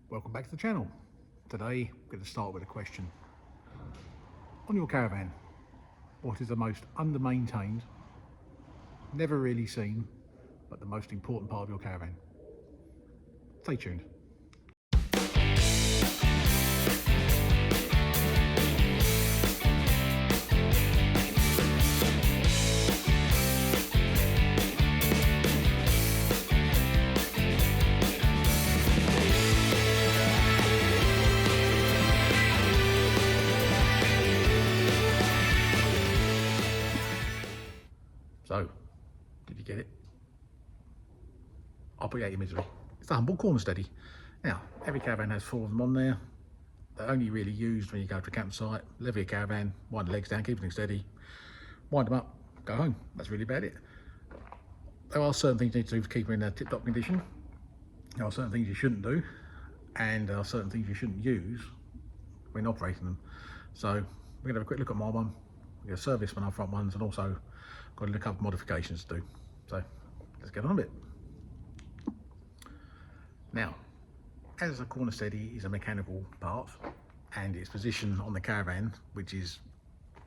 Welcome back to the channel. Today I'm going to start with a question. On your caravan, what is the most under-maintained, never really seen, but the most important part of your caravan? Stay tuned. So, did you get it? I'll put you out of your misery. It's the humble corner steady. Now, every caravan has 4 of them on there. They're only really used when you go to a campsite, level your caravan, wind the legs down, keep everything steady, wind them up, go home. That's really about it. There are certain things you need to do to keep them in a tip-top condition. There are certain things you shouldn't do, and there are certain things you shouldn't use when operating them. So we're going to have a quick look at my one. We're going to service one of our front ones, and also got a couple of modifications to do. So let's get on a bit. Now, as a corner steady is a mechanical part, and its position on the caravan, which is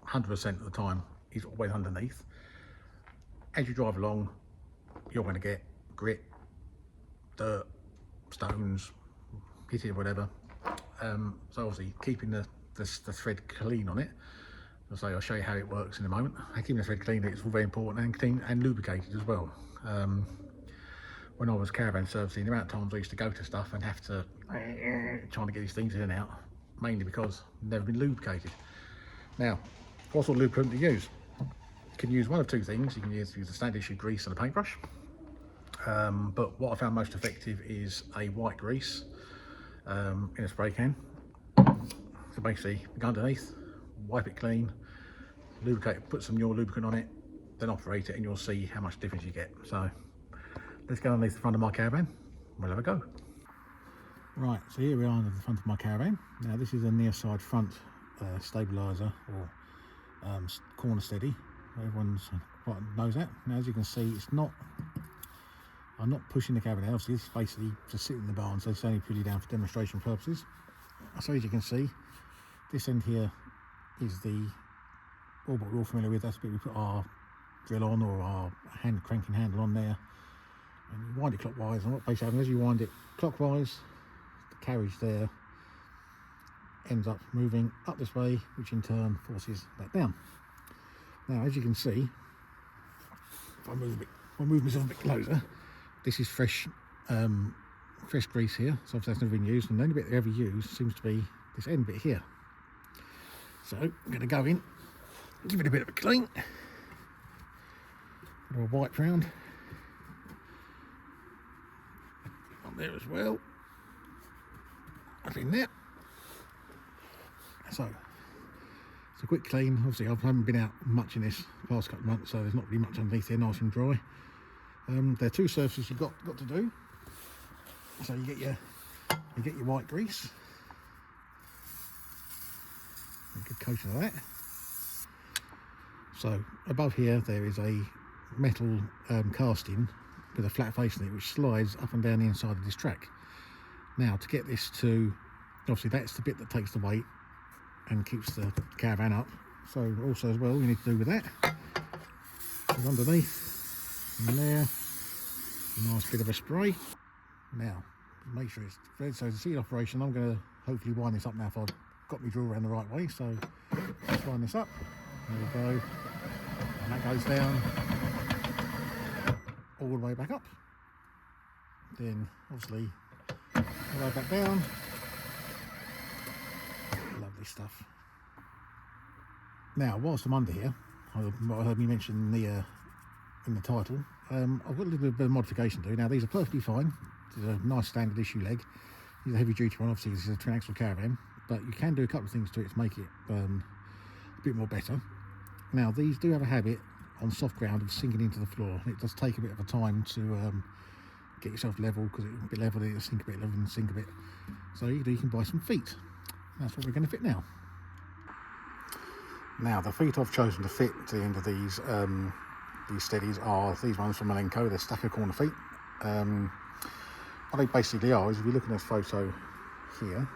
100% of the time, is always underneath. As you drive along, you're going to get grit, dirt, stones, hitting whatever. So obviously keeping the thread clean on it. I'll show you how it works in a moment. Keeping the thread clean is very important, and clean and lubricated as well. When I was caravan servicing, the amount of times I used to go to stuff and have to trying to get these things in and out, mainly because they've never been lubricated. Now, what sort of lubricant to use? You can use one of 2 things. You can use the standard issue grease and a paintbrush. But what I found most effective is a white grease in a spray can. So basically, go underneath, wipe it clean, lubricate it, put some more lubricant on it, then operate it, and you'll see how much difference you get. So let's go underneath the front of my caravan. We'll have a go. Right, so here we are under the front of my caravan. Now this is a near side front stabiliser or corner steady. Everyone knows that. Now as you can see, I'm not pushing the caravan out. Obviously this is basically just sitting in the barn, so it's only purely down for demonstration purposes. So as you can see, this end here is what we're all familiar with. That's the bit we put our drill on, or our cranking handle on there. And you wind it clockwise, and what basically happens as you wind it clockwise, the carriage there ends up moving up this way, which in turn forces that down. Now as you can see, if I move myself a bit closer, this is fresh grease here, so obviously that's never been used, and the only bit they ever use seems to be this end bit here. So I'm going to go in, give it a bit of a clean, a little wipe round on there as well, up in there. So it's a quick clean. Obviously I haven't been out much in this the past couple of months, so there's not really much underneath there, nice and dry. There are 2 surfaces you've got to do. So you get your white grease, a good coat of that. So above here there is a metal casting with a flat face in it, which slides up and down the inside of this track. Now to get this to, obviously that's the bit that takes the weight and keeps the caravan up. So also as well, we need to do with that is underneath and there, a nice bit of a spray. Now make sure it's thread. So to see the operation, I'm going to hopefully wind this up now if I've got my drill around the right way. So let's wind this up. There we go, and that goes down all the way back up. Then obviously all the way back down. Lovely stuff. Now whilst I'm under here, I heard me mention in the title, I've got a little bit of modification to do. Now these are perfectly fine. This is a nice standard issue leg. These are heavy duty one. Obviously this is a twin axle caravan, but you can do a couple of things to it to make it a bit more better. Now these do have a habit on soft ground of sinking into the floor. It does take a bit of a time to get yourself level, because it's a bit level, it'll sink a bit, level and sink a bit. So you can buy some feet. That's what we're going to fit now. Now the feet I've chosen to fit to the end of these steadies are these ones from Malenko. They're stacker corner feet. What they basically are is, if you look at this photo here,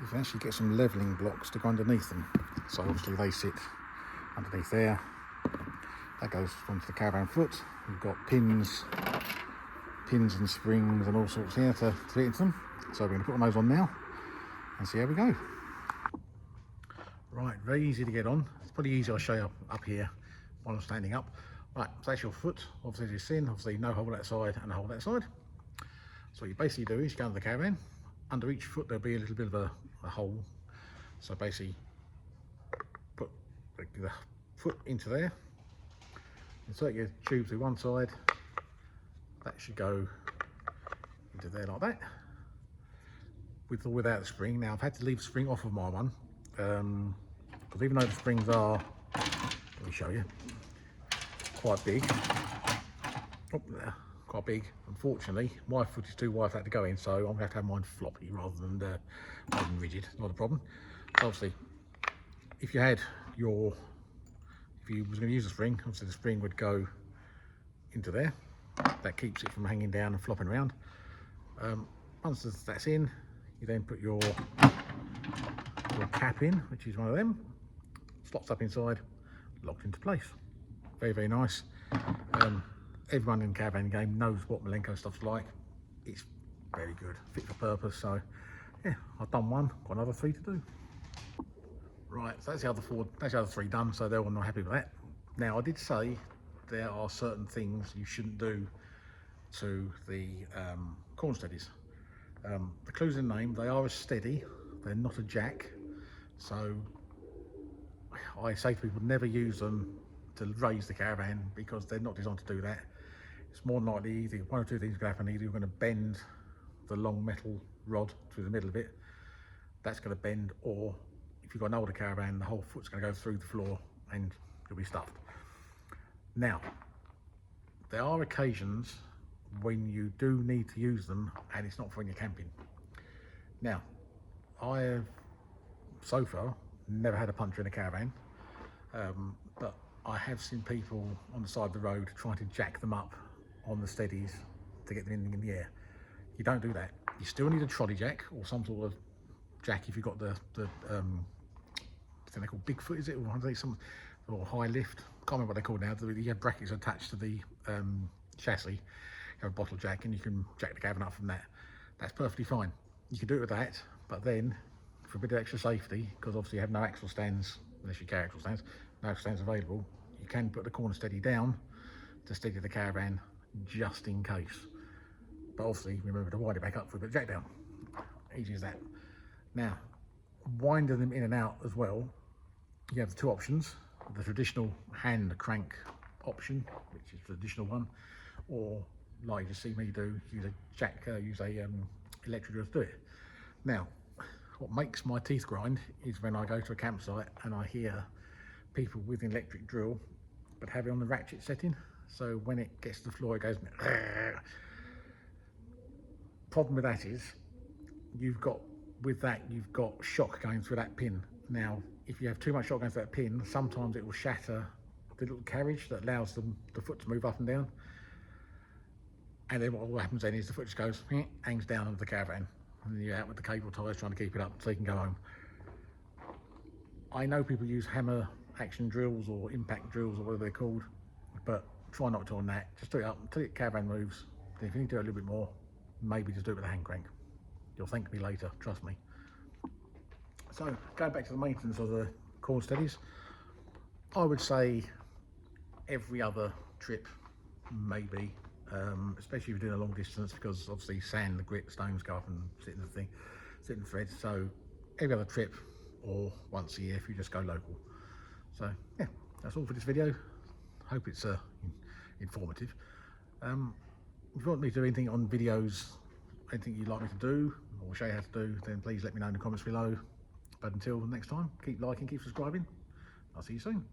you can actually get some levelling blocks to go underneath them. So obviously they sit underneath there. That goes onto the caravan foot. We've got pins and springs and all sorts here to fit into them. So we're going to put those on now and see how we go. Right, very easy to get on. It's pretty easy. I'll show you up here while I'm standing up. Right, so that's your foot. Obviously it's in, obviously no hole that side and a hole that side. So what you basically do is you go into the caravan. Under each foot there'll be a little bit of a hole. So basically put the foot into there. Insert your tube through one side. That should go into there like that. With or without the spring. Now I've had to leave the spring off of my one. Because even though the springs are, let me show you, quite big. Oh, there, quite big. Unfortunately, my foot is too wide for that to go in, so I'm going to have mine floppy rather than rigid. Not a problem. Obviously, if you was going to use a spring, obviously the spring would go into there. That keeps it from hanging down and flopping around. Once that's in, you then put your cap in, which is one of them. Slots up inside, locked into place. Very, very nice. Everyone in the caravan game knows what Malenko stuff's like. It's very good, fit for purpose. So yeah, I've done one, got another 3 to do. Right, so that's the other 3 done, so they're all not happy with that. Now I did say there are certain things you shouldn't do to the corn steadies. The clue's in the name, they are a steady, they're not a jack. So I say to people, never use them to raise the caravan because they're not designed to do that. It's more than likely either one or two things going to happen. Either you're going to bend the long metal rod through the middle of it, that's going to bend, or if you've got an older caravan, the whole foot's going to go through the floor and you'll be stuffed. Now, there are occasions when you do need to use them and it's not for when you're camping. Now, I have so far never had a puncture in a caravan, but I have seen people on the side of the road trying to jack them up on the steadies to get them in the air. You don't do that. You still need a trolley jack or some sort of jack if you've got the I think they're called Bigfoot, is it? Or high lift. Can't remember what they're called now. You have brackets attached to the chassis. You have a bottle jack and you can jack the caravan up from that. That's perfectly fine. You can do it with that, but then for a bit of extra safety, because obviously you have no axle stands, unless you carry axle stands, no axle stands available, you can put the corner steady down to steady the caravan just in case. But obviously remember to wind it back up for a bit of jack down. Easy as that. Now, winding them in and out as well, you have the 2 options. The traditional hand crank option, which is the traditional one, or like you see me do, use a electric drill to do it. Now, what makes my teeth grind is when I go to a campsite and I hear people with an electric drill but have it on the ratchet setting, so when it gets to the floor it goes problem with that is you've got shock going through that pin. Now if you have too much shock going through that pin, sometimes it will shatter the little carriage that allows the foot to move up and down, and then what happens then is the foot just goes hangs down under the caravan and then you're out with the cable ties trying to keep it up so you can go home. I know people use hammer action drills or impact drills or whatever they're called, but try not to on that. Just do it up until the caravan moves. Then if you need to do it a little bit more, maybe just do it with a hand crank. You'll thank me later, trust me. So going back to the maintenance of the corn steadies, I would say every other trip, maybe, especially if you're doing a long distance, because obviously sand, the grit, stones go up and sit in the thread. So every other trip or once a year if you just go local. So yeah, that's all for this video. Hope it's informative. If you want me to do anything on videos, anything you'd like me to do or show you how to do, then please let me know in the comments below. But until next time, keep liking, keep subscribing. I'll see you soon.